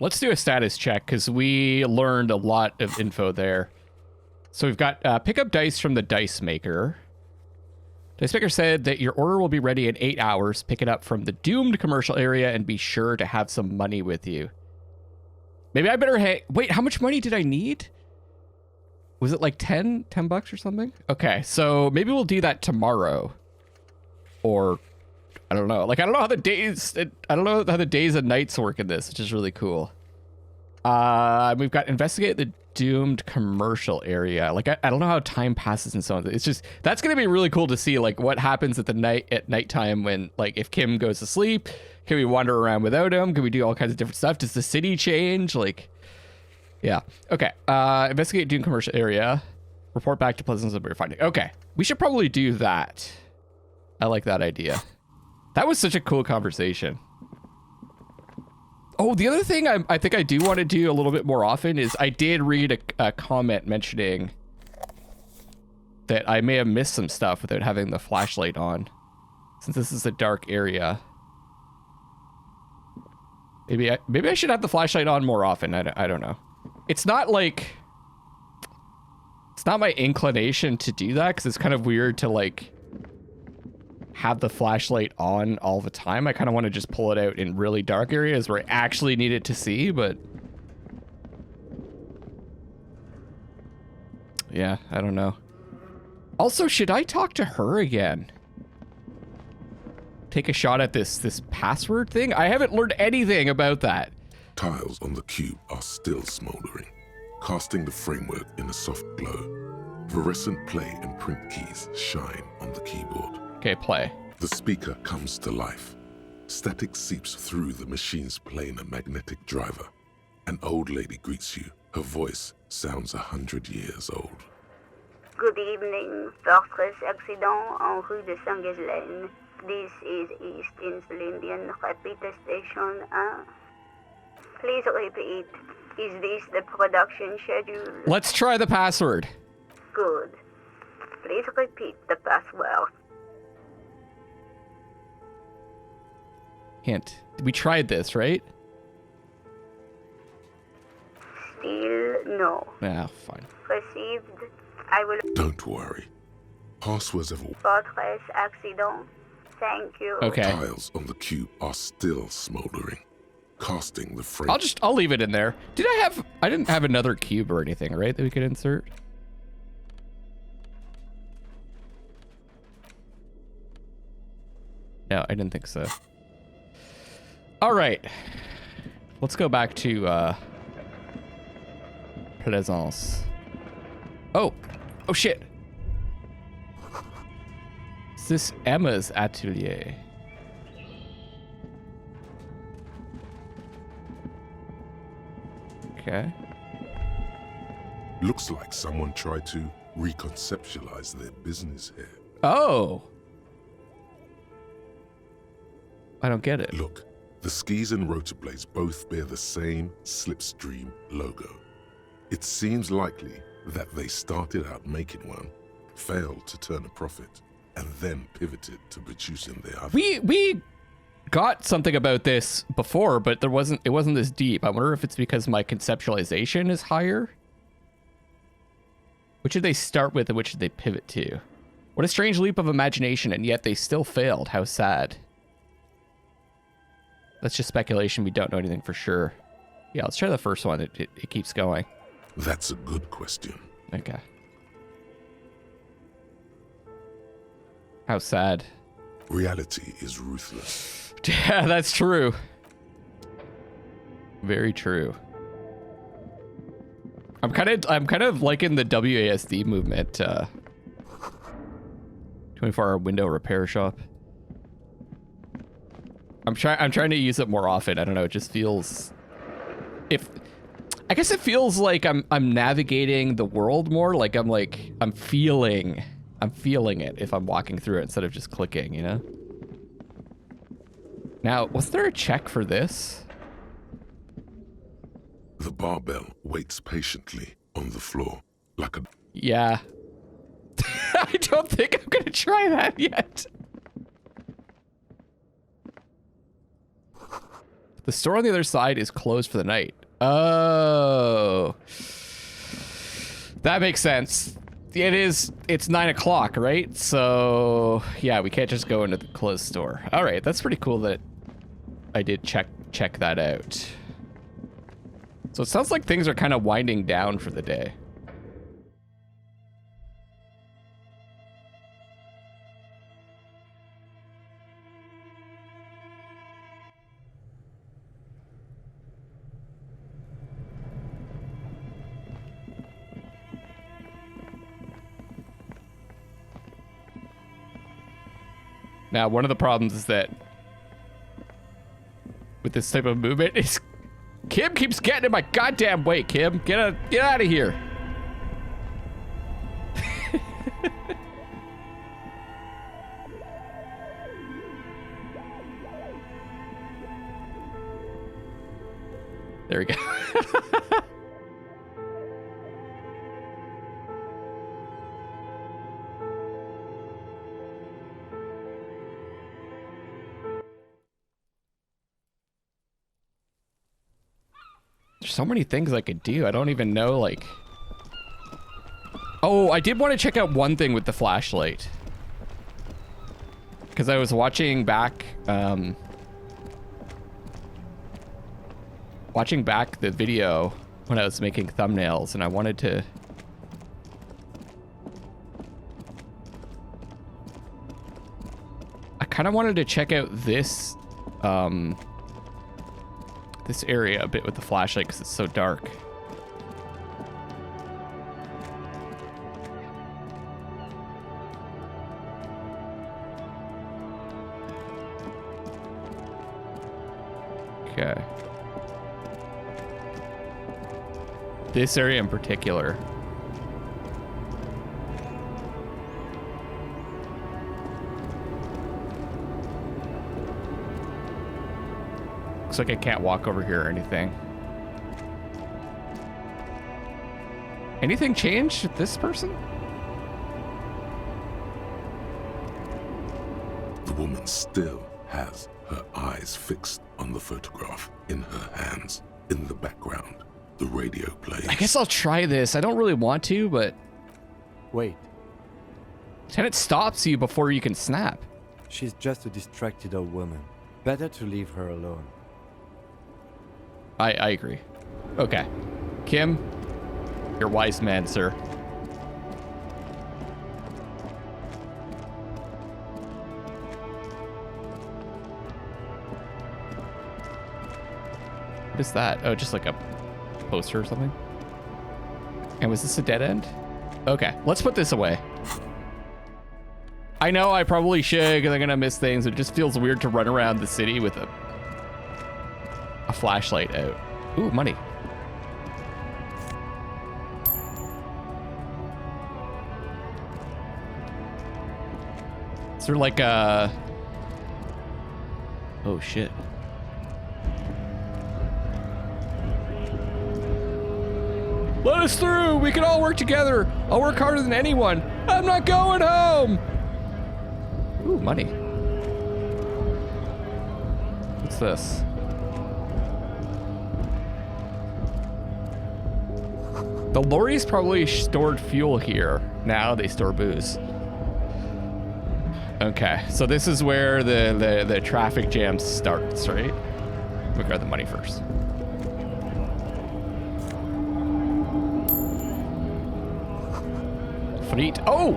let's do a status check because we learned a lot of info there. So we've got pick up dice from the dice maker. Dice maker said that your order will be ready in 8 hours. Pick it up from the doomed commercial area and be sure to have some money with you. Maybe I better wait, how much money did I need? Was it like 10 bucks or something? Okay, so maybe we'll do that tomorrow. Or I don't know. Like I don't know how the days and nights work in this, which is really cool. We've got investigate the doomed commercial area. Like I don't know how time passes and so on. It's just that's gonna be really cool to see like what happens at nighttime when like if Kim goes to sleep. Can we wander around without him? Can we do all kinds of different stuff? Does the city change? Like, yeah. Okay. Investigate doomed commercial area. Report back to Pleasance of your finding. Okay. We should probably do that. I like that idea. That was such a cool conversation. Oh, the other thing I think I do want to do a little bit more often is I did read a comment mentioning that I may have missed some stuff without having the flashlight on. Since this is a dark area. Maybe I should have the flashlight on more often. I don't know. It's not like... It's not my inclination to do that because it's kind of weird to like have the flashlight on all the time. I kind of want to just pull it out in really dark areas where I actually need it to see, but... Yeah, I don't know. Also, should I talk to her again? Take a shot at this password thing? I haven't learned anything about that. Tiles on the cube are still smoldering, casting the framework in a soft glow. Fluorescent play and print keys shine on the keyboard. Okay, play. The speaker comes to life. Static seeps through the machine's planar magnetic driver. An old lady greets you. Her voice sounds 100 years old. Good evening, Fortress Accident en rue de Saint-Ghislaine. This is East Insulindian Repeater Station 1. Please repeat. Is this the production schedule? Let's try the password. Good. Please repeat the password. Hint. We tried this, right? Still no. Yeah, fine. Received. I will... Don't worry. Passwords have... Fortress Accident. Thank you. Okay. Tiles on the cube are still smoldering, casting the frame. I'll leave it in there. I didn't have another cube or anything, right, that we could insert? No, I didn't think so. All right. Let's go back to Plaisance. Oh shit. Is this Emma's atelier? Okay. Looks like someone tried to reconceptualize their business here. Oh. I don't get it. Look, the skis and rotor blades both bear the same slipstream logo. It seems likely that they started out making one, failed to turn a profit, and then pivoted to producing their other. We got something about this before, but it wasn't this deep. I wonder if it's because my conceptualization is higher. Which did they start with and which did they pivot to? What a strange leap of imagination, and yet they still failed. How sad. That's just speculation. We don't know anything for sure. Yeah, let's try the first one. It keeps going. That's a good question. Okay. How sad. Reality is ruthless. Yeah, that's true. Very true. I'm kind of liking the WASD movement. 24-hour window repair shop. I'm trying to use it more often. I don't know. It just feels. I guess it feels like I'm navigating the world more. Like I'm feeling it if I'm walking through it instead of just clicking. You know. Now, was there a check for this? The barbell waits patiently on the floor, like a... Yeah. I don't think I'm gonna try that yet. The store on the other side is closed for the night. Oh. That makes sense. It's 9 o'clock, right? So yeah, we can't just go into the closed store. All right, that's pretty cool that I did check that out. So it sounds like things are kind of winding down for the day. Now, one of the problems is that with this type of movement is Kim keeps getting in my goddamn way. Kim, get out of here. There we go. There's so many things I could do. I don't even know, like... Oh, I did want to check out one thing with the flashlight. Because I was watching back, the video when I was making thumbnails, and I wanted to... I kind of wanted to check out this, this area a bit with the flashlight because it's so dark. Okay. This area in particular. Looks like I can't walk over here or anything. Anything changed with this person? The woman still has her eyes fixed on the photograph in her hands. In the background, the radio plays. I guess I'll try this. I don't really want to, but... Wait, Then it stops you before you can snap. she's just a distracted old woman. Better to leave her alone. I agree. Okay. Kim, you're a wise man, sir. What is that? Oh, just like a poster or something? And was this a dead end? Okay, let's put this away. I know I probably should because I'm gonna miss things. It just feels weird to run around the city with a flashlight out. Ooh, money. Is there like a... Oh, shit. Let us through! We can all work together! I'll work harder than anyone! I'm not going home! Ooh, money. What's this? The lorries probably stored fuel here. Now they store booze. Okay, so this is where the traffic jam starts, right? We'll grab the money first. Fleet. Oh!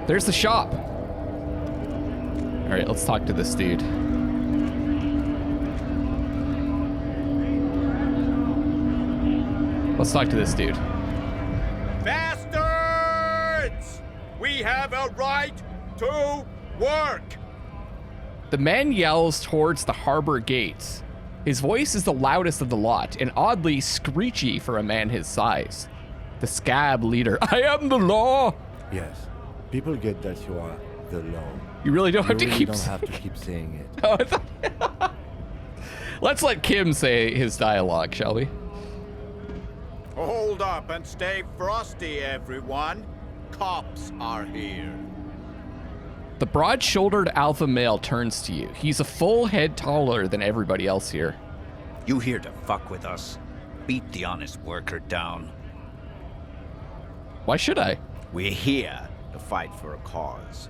There's the shop. All right, let's talk to this dude. Let's talk to this dude. Bastards! We have a right to work! The man yells towards the harbor gates. His voice is the loudest of the lot and oddly screechy for a man his size. The scab leader. I am the law! Yes, people get that you are the law. You really don't You have to really keep don't have to saying keep saying it. Oh, I thought... Let's let Kim say his dialogue, shall we? Hold up and stay frosty, everyone. Cops are here. The broad-shouldered alpha male turns to you. He's a full head taller than everybody else here. You here to fuck with us? Beat the honest worker down. Why should I? We're here to fight for a cause.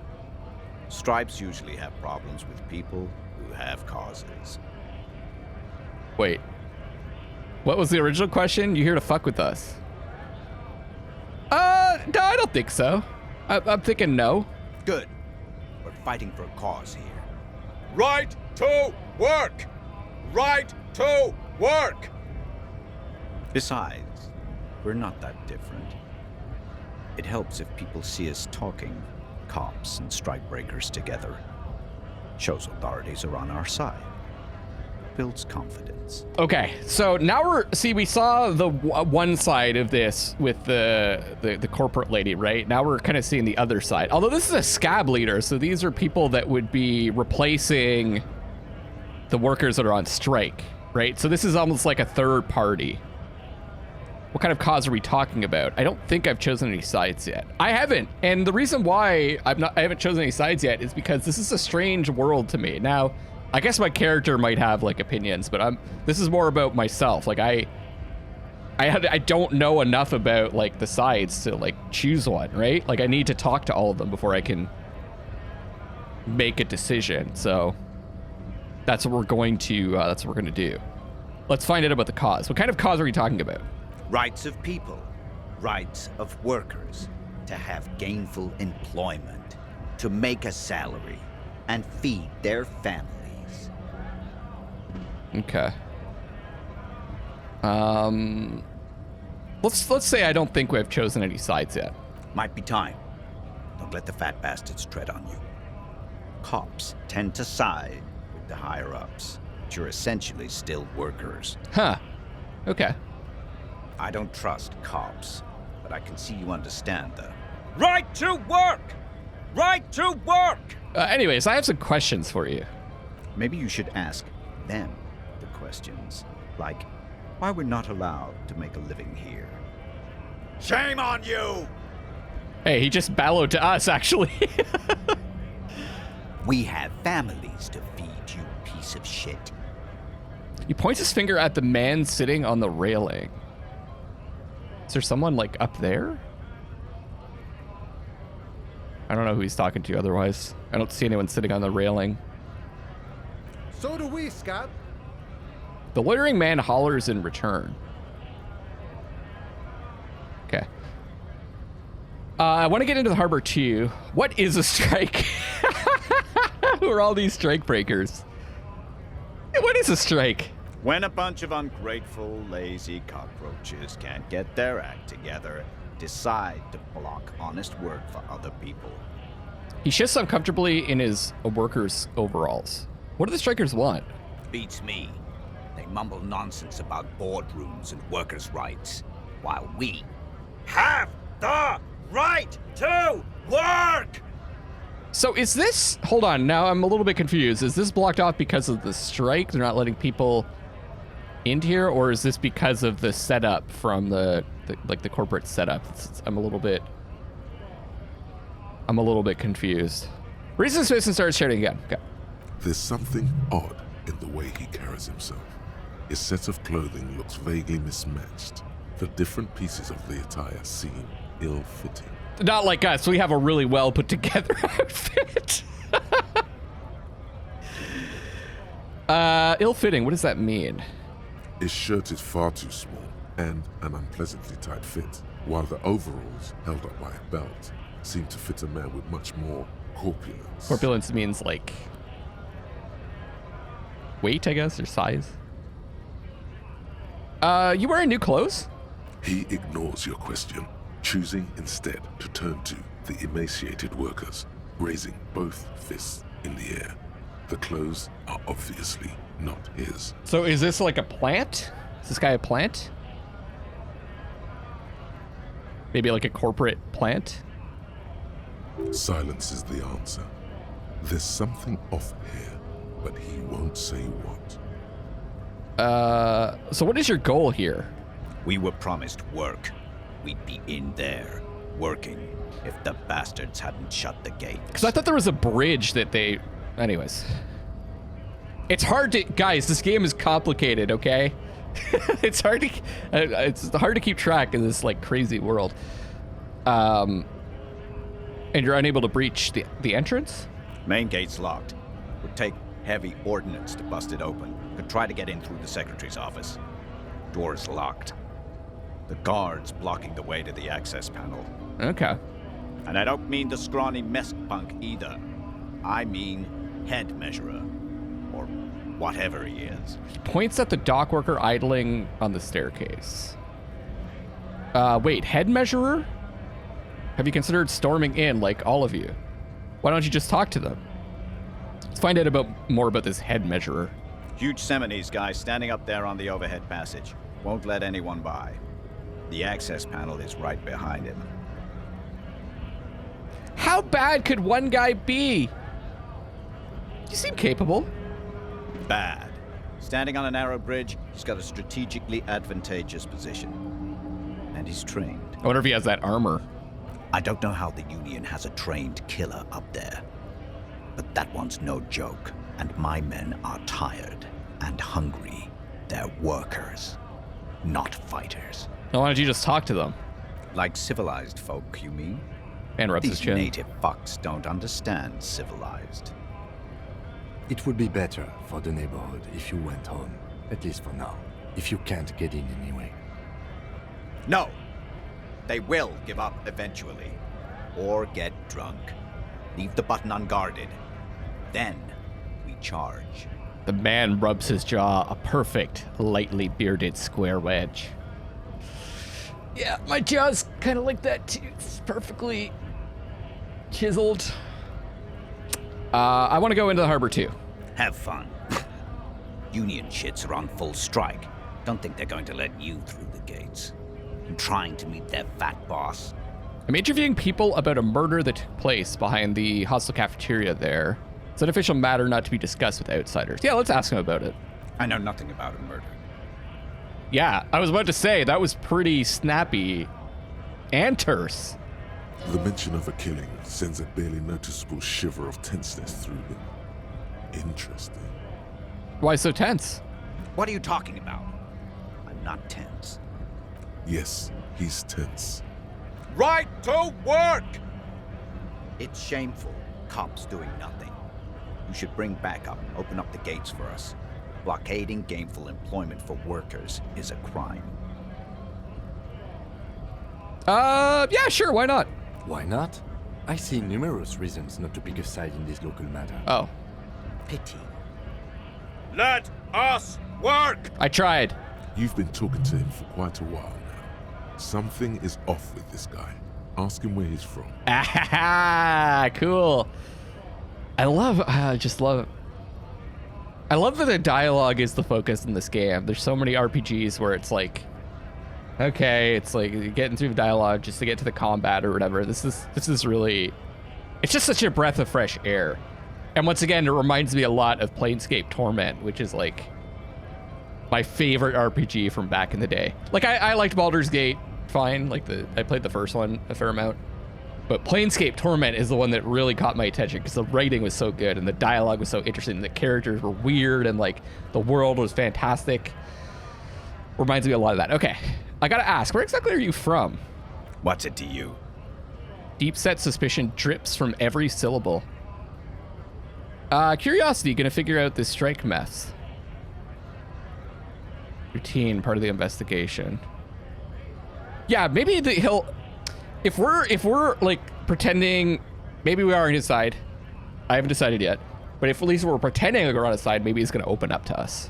Stripes usually have problems with people who have causes. Wait. What was the original question? You here to fuck with us? No, I don't think so. I'm thinking no. Good. We're fighting for a cause here. Right to work! Right to work! Besides, we're not that different. It helps if people see us talking, cops and strikebreakers together. Shows authorities are on our side. Builds confidence. Okay, so now we saw the one side of this with the corporate lady, right? Now we're kind of seeing the other side. Although this is a scab leader, so these are people that would be replacing the workers that are on strike, right? So this is almost like a third party. What kind of cause are we talking about? I don't think I've chosen any sides yet. I haven't, and the reason why I haven't chosen any sides yet is because this is a strange world to me. Now, I guess my character might have like opinions, but this is more about myself. Like I don't know enough about like the sides to like choose one, right? Like I need to talk to all of them before I can make a decision. So that's what we're going to do. Let's find out about the cause. What kind of cause are we talking about? Rights of people, rights of workers, to have gainful employment, to make a salary, and feed their families. Okay. Let's say I don't think we've chosen any sides yet. Might be time. Don't let the fat bastards tread on you. Cops tend to side with the higher-ups, but you're essentially still workers. Huh. Okay. I don't trust cops, but I can see you understand the... Right to work! Right to work! Anyways, I have some questions for you. Maybe you should ask them the questions, like why we're not allowed to make a living here. Shame on you! Hey, he just bellowed to us, actually. We have families to feed, you piece of shit. He points his finger at the man sitting on the railing. Is there someone, like, up there? I don't know who he's talking to otherwise. I don't see anyone sitting on the railing. So do we, Scott. The loitering man hollers in return. Okay. I want to get into the harbor too. What is a strike? Who are all these strike breakers? What is a strike? When a bunch of ungrateful, lazy cockroaches can't get their act together, decide to block honest work for other people. He shifts uncomfortably in his worker's overalls. What do the strikers want? Beats me. They mumble nonsense about boardrooms and workers' rights, while we Have the right to work! So is this... Hold on, now I'm a little bit confused. Is this blocked off because of the strike? They're not letting people in here? Or is this because of the setup from the corporate setup? I'm a little bit confused. Reason Smithson starts shouting again. Okay. There's something odd in the way he carries himself. His set of clothing looks vaguely mismatched. The different pieces of the attire seem ill-fitting. Not like us. We have a really well put together outfit. Ill-fitting. What does that mean? His shirt is far too small and an unpleasantly tight fit, while the overalls, held up by a belt, seem to fit a man with much more corpulence. Corpulence means like weight, I guess, or size. You wearing new clothes? He ignores your question, choosing instead to turn to the emaciated workers, raising both fists in the air. The clothes are obviously not his. So is this like a plant? Is this guy a plant? Maybe like a corporate plant? Silence is the answer. There's something off here, but he won't say what. So what is your goal here? We were promised work. We'd be in there. working if the bastards hadn't shut the gate. Because I thought there was a bridge that they... Anyways. It's hard to... Guys, this game is complicated, okay? It's hard to keep track in this, like, crazy world. And you're unable to breach the entrance? Main gate's locked. Would take heavy ordnance to bust it open. Could try to get in through the secretary's office. Door's locked. The guard's blocking the way to the access panel. Okay. And I don't mean the scrawny mess punk either. I mean head measurer. Or whatever he is. He points at the dock worker idling on the staircase. Wait, head measurer? Have you considered storming in like all of you? Why don't you just talk to them? Let's find out more about this head measurer. Huge Seminese guy standing up there on the overhead passage. Won't let anyone by. The access panel is right behind him. How bad could one guy be? You seem capable. Bad. Standing on a narrow bridge, he's got a strategically advantageous position. And he's trained. I wonder if he has that armor. I don't know how the Union has a trained killer up there. But that one's no joke. And my men are tired and hungry. They're workers, not fighters. Now, why don't you just talk to them? Like civilized folk, you mean? And rubs his These chin. native fucks don't understand civilized. It would be better for the neighborhood if you went home, at least for now, if you can't get in anyway. No! They will give up eventually. Or get drunk. Leave the button unguarded. Then we charge. The man rubs his jaw, a perfect, lightly bearded square wedge. Yeah, my jaw's kind of like that too. It's perfectly chiseled. I want to go into the harbor too. Have fun. Union shits are on full strike. Don't think they're going to let you through the gates. I'm trying to meet their fat boss. I'm interviewing people about a murder that took place behind the hostel cafeteria there. It's an official matter not to be discussed with outsiders. Yeah, let's ask him about it. I know nothing about a murder. Yeah, I was about to say, that was pretty snappy and terse. The mention of a killing sends a barely noticeable shiver of tenseness through him. Interesting. Why so tense? What are you talking about? I'm not tense. Yes, he's tense. Right to work! It's shameful. Cops doing nothing. You should bring backup. Open up the gates for us. Blockading gainful employment for workers is a crime. Yeah, sure, why not? Why not? I see numerous reasons not to pick a side in this local matter. Oh, Pity. Let us work! I tried. You've been talking to him for quite a while now. Something is off with this guy. Ask him where he's from. Ah, cool. I love that the dialogue is the focus in this game. There's so many RPGs where it's like, okay, it's like getting through the dialogue just to get to the combat or whatever. This is really, it's just such a breath of fresh air. And once again, it reminds me a lot of Planescape Torment, which is like my favorite RPG from back in the day. Like I liked Baldur's Gate fine, like I played the first one a fair amount. But Planescape Torment is the one that really caught my attention because the writing was so good and the dialogue was so interesting and the characters were weird and like the world was fantastic. Reminds me a lot of that. Okay, I gotta ask, where exactly are you from? What's it to you? Deep set suspicion drips from every syllable. Curiosity, gonna figure out this strike mess. Routine, part of the investigation. Yeah, maybe he'll... If we're like pretending, maybe we are on his side. I haven't decided yet. But if at least we're pretending like we're on his side, maybe he's gonna open up to us.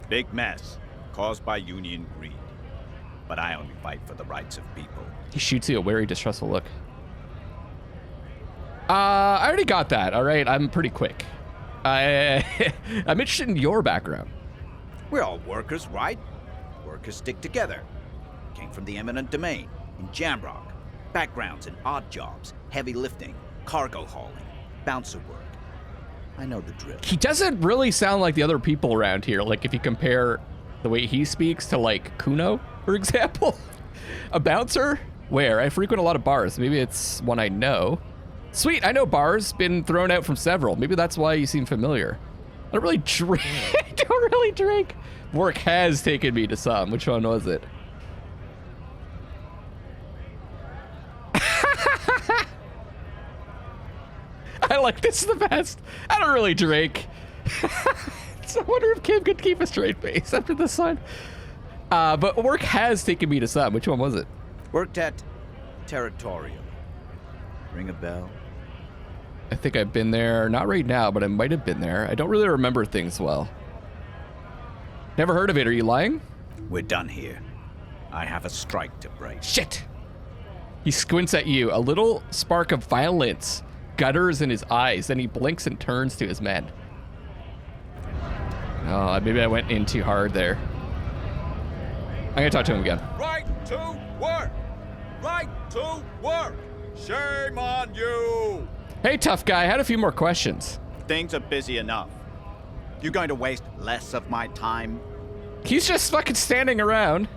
Big mess caused by Union greed. But I only fight for the rights of people. He shoots you a wary, distrustful look. I already got that. All right, I'm pretty quick. I'm interested in your background. We're all workers, right? Workers stick together. Came from the eminent domain in Jamrock. Backgrounds in odd jobs, heavy lifting, cargo hauling, bouncer work. I know the drill. He doesn't really sound like the other people around here. Like if you compare the way he speaks to like Kuno, for example, a bouncer. Where? I frequent a lot of bars. Maybe it's one I know. Sweet, I know bars. Been thrown out from several. Maybe that's why you seem familiar. I don't really drink. I don't really drink. Work has taken me to some. Which one was it? I like this the best. I don't really drink. So I wonder if Kim could keep a straight face after this sign. But work has taken me to some. Which one was it? Worked at Territorial. Ring a bell? I think I've been there. Not right now, but I might have been there. I don't really remember things well. Never heard of it. Are you lying? We're done here. I have a strike to break. Shit! He squints at you. A little spark of violence gutters in his eyes. Then he blinks and turns to his men. Oh, maybe I went in too hard there. I'm gonna talk to him again. Right to work! Right to work! Shame on you! Hey, tough guy. I had a few more questions. Things are busy enough. You going to waste less of my time? He's just fucking standing around.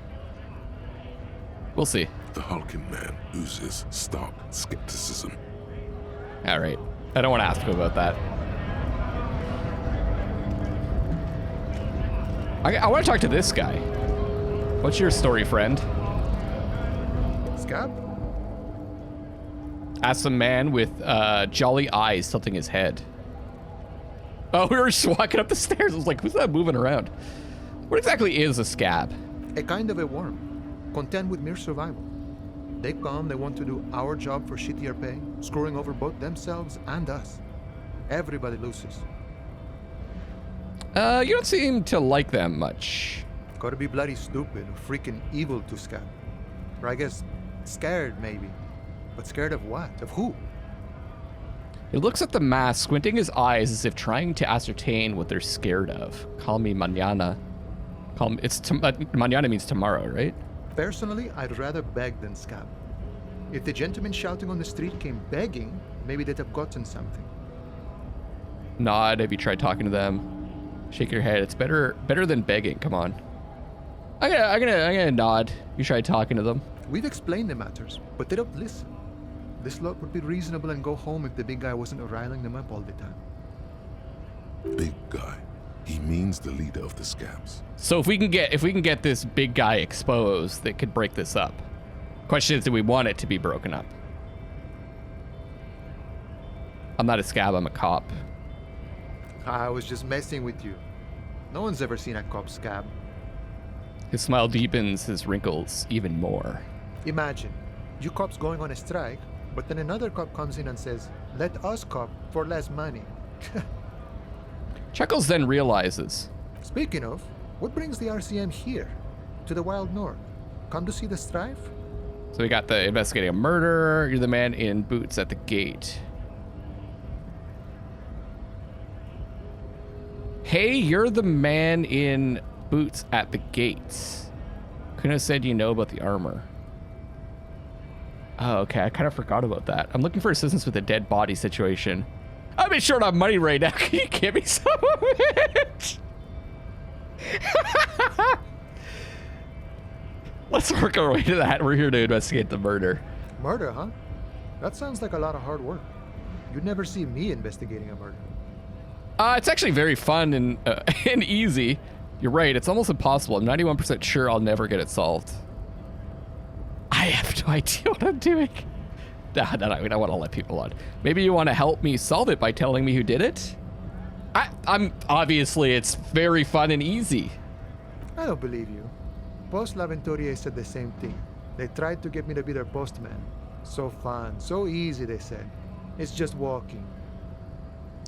We'll see. The hulking man oozes stark skepticism. All right. I don't want to ask him about that. I want to talk to this guy. What's your story, friend? Scab? Ask some man with jolly eyes tilting his head. Oh, we were just walking up the stairs. I was like, who's that moving around? What exactly is a scab? A kind of a worm, content with mere survival. They come, they want to do our job for shittier pay, screwing over both themselves and us. Everybody loses. You don't seem to like them much. Gotta be bloody stupid or freaking evil to scab. Or I guess scared, maybe. But scared of what? Of who? He looks at the mask, squinting his eyes as if trying to ascertain what they're scared of. Call me mañana. Mañana means tomorrow, right? Personally, I'd rather beg than scab. If the gentleman shouting on the street came begging, maybe they'd have gotten something. Nod. Have you tried talking to them? Shake your head. It's better than begging. Come on. I'm gonna nod. You tried talking to them. We've explained the matters, but they don't listen. This lot would be reasonable and go home if the big guy wasn't riling them up all the time. Big guy. He means the leader of the scabs. So if we can get this big guy exposed, that could break this up. Question is, do we want it to be broken up? I'm not a scab. I'm a cop. I was just messing with you. No one's ever seen a cop scab. His smile deepens his wrinkles even more. Imagine, you cops going on a strike, but then another cop comes in and says, let us cop for less money. Chuckles then realizes. Speaking of, what brings the RCM here? To the wild north? Come to see the strife? So we got the investigating a murder. You're the man in boots at the gate. Hey, you're the man in boots at the gates. Couldn't have said you know about the armor. Oh, okay. I kind of forgot about that. I'm looking for assistance with a dead body situation. I'm in short on money right now. Can you give me some of it? Let's work our way to that. We're here to investigate the murder. Murder, huh? That sounds like a lot of hard work. You'd never see me investigating a murder. It's actually very fun and and easy. You're right. It's almost impossible. I'm 91% sure I'll never get it solved. I have no idea what I'm doing. No, we don't want to let people on. Maybe you want to help me solve it by telling me who did it? I'm obviously, it's very fun and easy. I don't believe you. Post L'Aventurier said the same thing. They tried to get me to be their postman. So fun, so easy, they said. It's just walking.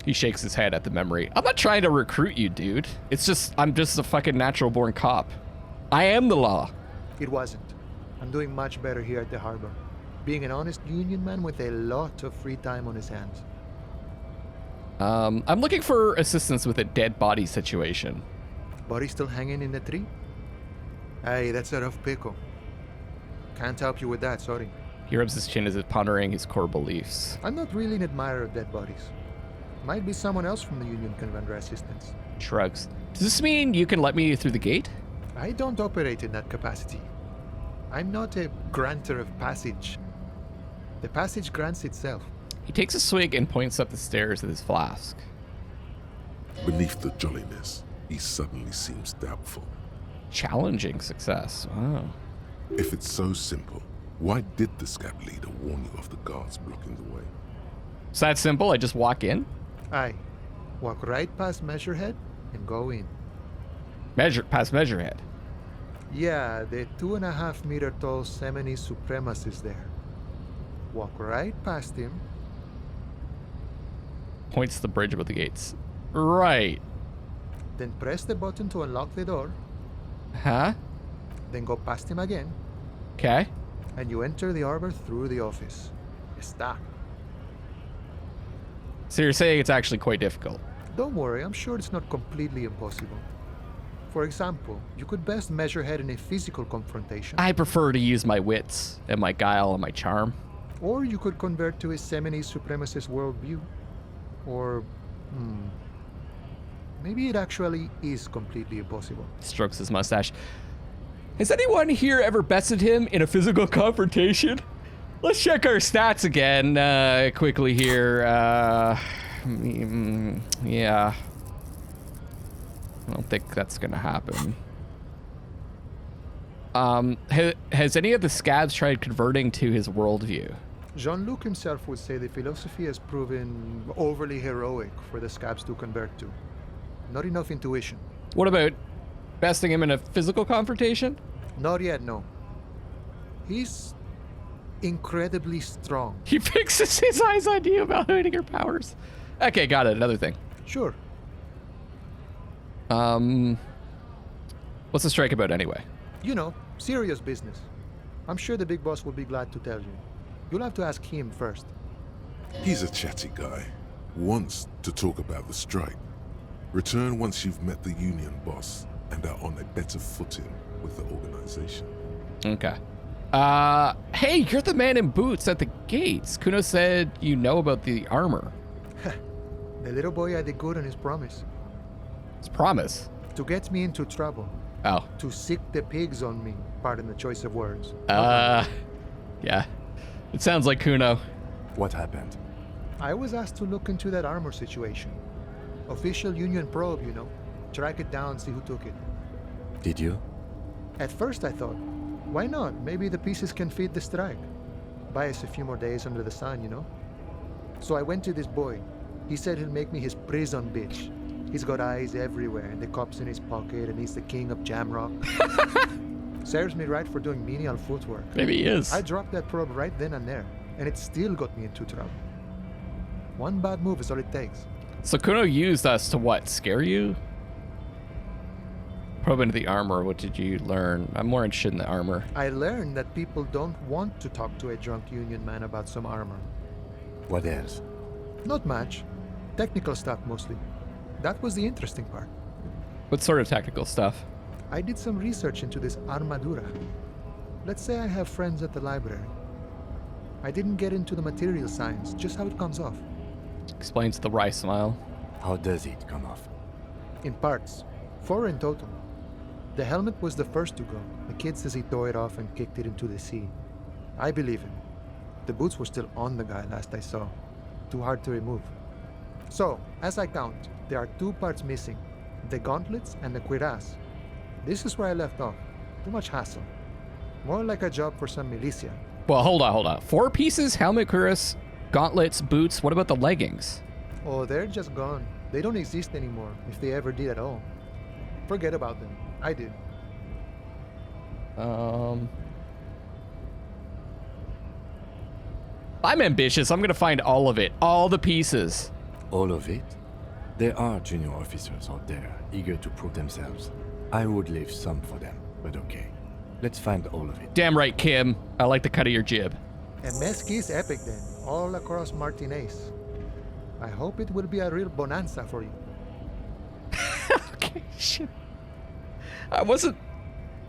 He shakes his head at the memory. I'm not trying to recruit you, dude. It's just, I'm just a fucking natural born cop. I am the law. It wasn't. I'm doing much better here at the harbor. Being an honest union man with a lot of free time on his hands. I'm looking for assistance with a dead body situation. Body still hanging in the tree? Hey, that's a rough pickle. Can't help you with that, sorry. He rubs his chin as if pondering his core beliefs. I'm not really an admirer of dead bodies. Might be someone else from the union can render assistance. Shrugs. Does this mean you can let me through the gate? I don't operate in that capacity. I'm not a granter of passage. The passage grants itself. He takes a swig and points up the stairs with his flask. Beneath the jolliness, he suddenly seems doubtful. Challenging success. Wow. If it's so simple, why did the scab leader warn you of the guards blocking the way? It's that simple. I just walk in. Aye. Walk right past Measurehead and go in. Past Measurehead. Yeah, the 2.5 meter tall Semini Supremus is there. Walk right past him. Points to the bridge above the gates. Right. Then press the button to unlock the door. Huh? Then go past him again. Okay. And you enter the arbor through the office. Está. So you're saying it's actually quite difficult. Don't worry, I'm sure it's not completely impossible. For example, you could best Measurehead in a physical confrontation. I prefer to use my wits and my guile and my charm. Or you could convert to a Semini Supremacist worldview. Or, maybe it actually is completely impossible. Strokes his mustache. Has anyone here ever bested him in a physical confrontation? Let's check our stats again quickly here. Yeah. I don't think that's gonna happen. Has any of the scabs tried converting to his worldview? Jean-Luc himself would say the philosophy has proven overly heroic for the scabs to convert to. Not enough intuition. What about besting him in a physical confrontation? Not yet, no. He's incredibly strong. He fixes his eyes on you evaluating your powers. Okay, got it. Another thing. Sure. What's the strike about anyway? You know, serious business. I'm sure the big boss will be glad to tell you. You'll have to ask him first. He's a chatty guy. Wants to talk about the strike. Return once you've met the union boss and are on a better footing with the organization. Okay. Hey, you're the man in boots at the gates. Kuno said you know about the armor. The little boy had a good on his promise. His promise? To get me into trouble. Oh. To sick the pigs on me. Pardon the choice of words. Yeah. It sounds like Kuno. What happened? I was asked to look into that armor situation. Official union probe, you know. Track it down, see who took it. Did you? At first I thought, why not? Maybe the pieces can feed the strike. Buy us a few more days under the sun, you know? So I went to this boy. He said he'll make me his prison bitch. He's got eyes everywhere and the cops in his pocket and he's the king of Jamrock. Serves me right for doing menial footwork. Maybe he is. I dropped that probe right then and there, and it still got me into trouble. One bad move is all it takes. So Kuno used us to what? Scare you? Probe into the armor. What did you learn? I'm more interested in the armor. I learned that people don't want to talk to a drunk union man about some armor. What else? Not much. Technical stuff mostly. That was the interesting part. What sort of technical stuff? I did some research into this armadura. Let's say I have friends at the library. I didn't get into the material science, just how it comes off. Explains the wry smile. How does it come off? In parts. 4 in total. The helmet was the first to go. The kid says he tore it off and kicked it into the sea. I believe him. The boots were still on the guy last I saw. Too hard to remove. So, as I count, there are 2 parts missing. The gauntlets and the cuirass. This is where I left off. Too much hassle. More like a job for some militia. Well, hold on. 4 pieces, helmet, cuirass, gauntlets, boots. What about the leggings? Oh, they're just gone. They don't exist anymore, if they ever did at all. Forget about them. I did. I'm ambitious. I'm gonna find all of it. All the pieces. All of it? There are junior officers out there, eager to prove themselves. I would leave some for them, but okay. Let's find all of it. Damn right, Kim. I like the cut of your jib. A mesquite's epic then, all across Martinez. I hope it will be a real bonanza for you. Okay, shit.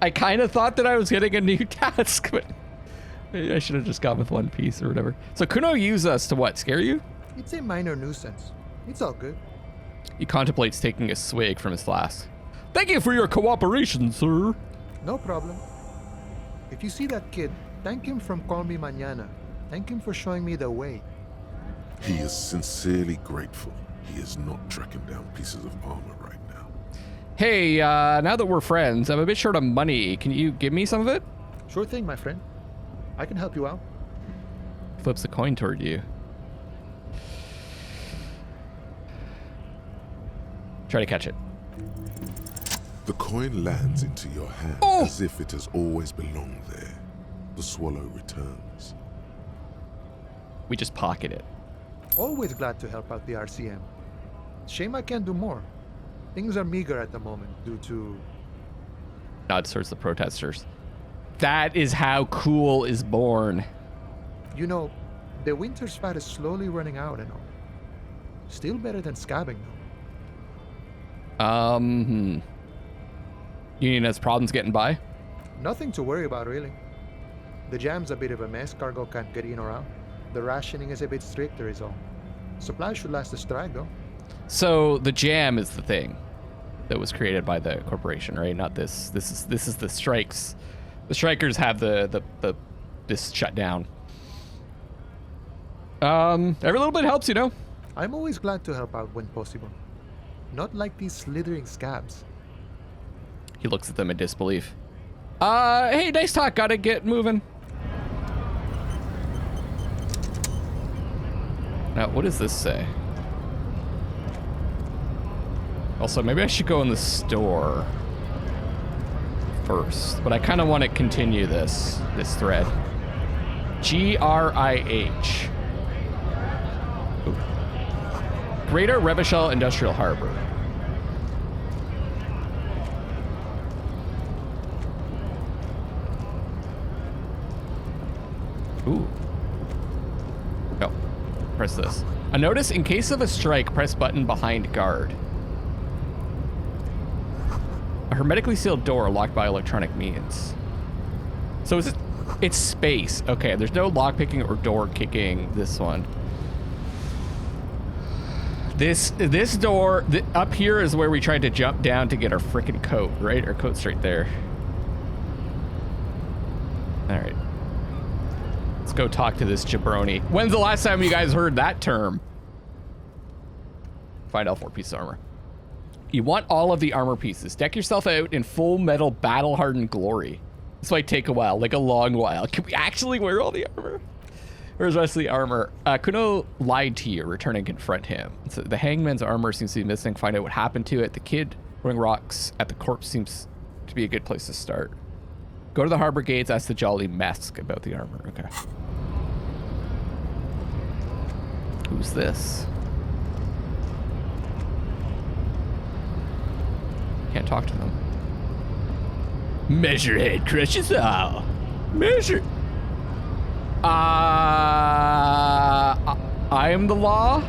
I kind of thought that I was getting a new task, but maybe I should have just gone with 1 piece or whatever. So Kuno used us to what, scare you? It's a minor nuisance. It's all good. He contemplates taking a swig from his flask. Thank you for your cooperation, sir. No problem. If you see that kid, thank him from Call Me Mañana. Thank him for showing me the way. He is sincerely grateful he is not tracking down pieces of armor right now. Hey, now that we're friends, I'm a bit short of money. Can you give me some of it? Sure thing, my friend. I can help you out. Flips a coin toward you. Try to catch it. The coin lands into your hand as if it has always belonged there. The swallow returns. We just pocket it. Always glad to help out the RCM. Shame I can't do more. Things are meager at the moment due to... Nods towards the protesters. That is how cool is born. You know, the winter's fat is slowly running out and all. Still better than scabbing though. Union has problems getting by? Nothing to worry about really. The jam's a bit of a mess, cargo can't get in or out. The rationing is a bit stricter is all. Supplies should last the strike though. So the jam is the thing that was created by the corporation, right? Not this. This is the strikes. The strikers have this shut down. Every little bit helps, you know. I'm always glad to help out when possible. Not like these slithering scabs. He looks at them in disbelief. Hey, nice talk. Gotta get moving. Now, what does this say? Also, maybe I should go in the store first, but I kind of want to continue this thread. GRIH. Ooh. Greater Revachol Industrial Harbor. Ooh. Oh, press this. A notice: in case of a strike, press button behind guard. A hermetically sealed door locked by electronic means. So is it? It's space. Okay, there's no lockpicking or door kicking. This one. This door up here is where we tried to jump down to get our frickin' coat, right? Our coat's right there. All right. Let's go talk to this jabroni. When's the last time you guys heard that term? Find all 4 pieces of armor. You want all of the armor pieces. Deck yourself out in full metal battle-hardened glory. This might take a while, like a long while. Can we actually wear all the armor? Where's the rest of the armor? Kuno lied to you. Return and confront him. So the hangman's armor seems to be missing. Find out what happened to it. The kid throwing rocks at the corpse seems to be a good place to start. Go to the harbor gates. Ask the Jolly Mesk about the armor. Okay. Who's this? Can't talk to them. Measurehead crushes all. I am the law.